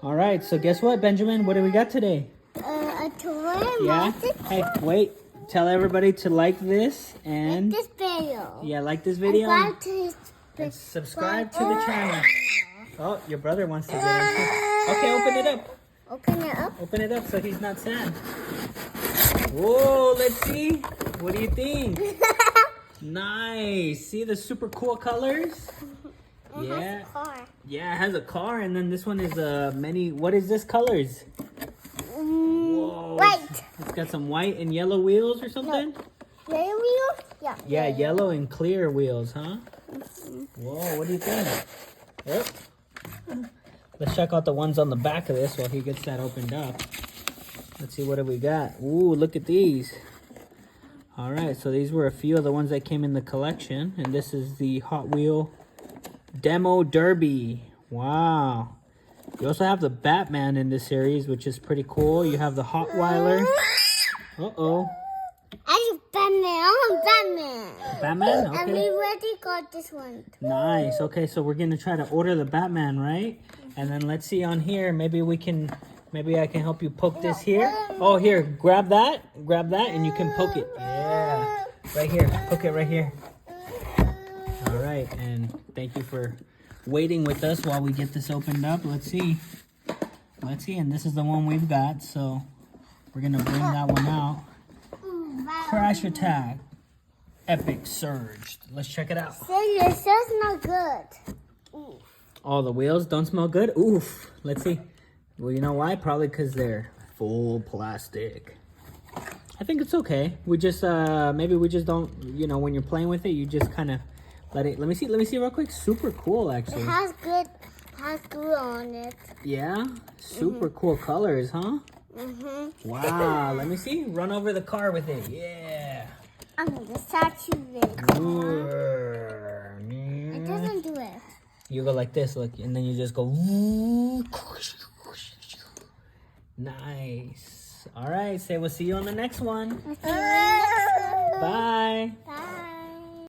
All right, so guess what, Benjamin? What do we got today? A toy. Yeah? Hey, wait. Tell everybody to like this and... This video. Yeah, like this video. And Subscribe to the channel. Oh, your brother wants to get into. Okay, open it up. Open it up. Open it up so he's not sad. Whoa, let's see. What do you think? Nice. See the super cool colors? It has a car. Yeah, it has a car, and then this one is many. What is this colors? Whoa. White. It's got some white and yellow wheels or something? Yellow wheels? Yeah. Yeah, yellow and clear wheels, huh? Whoa, what do you think? Yep. Let's check out the ones on the back of this while he gets that opened up. Let's see, what do we got? Ooh, look at these. All right, so these were a few of the ones that came in the collection. And this is the Hot Wheel Demo Derby. Wow. You also have the Batman in this series, which is pretty cool. You have the Hotweiler. Uh-oh. I'm Batman. I'm Batman. Batman? And Okay. we already got this one. Nice. Okay, so we're going to try to order the Batman, right? And then let's see on here. Maybe I can help you poke this here. Oh, here. Grab that, and you can poke it. Yeah. Right here. Poke it right here. All right, and thank you for waiting with us while we get this opened up. Let's see, and this is the one we've got, so we're gonna bring that one out. Crash Attack, Epic Surge. Let's check it out. It smells not good. Oh, the wheels don't smell good? Oof. Let's see. Well, you know why? Probably because they're full plastic. I think it's okay. We just, maybe we just don't, when you're playing with it, you just kind of let me see real quick. Super cool, actually. It has glue on it. Yeah? Super cool colors, huh? Mm-hmm. Wow, let me see. Run over the car with it. Yeah. I'm gonna start you with It doesn't do it. You go like this, look, and then you just go. Nice. All right, say we'll see you on the next one. Okay, next one. Bye. Bye.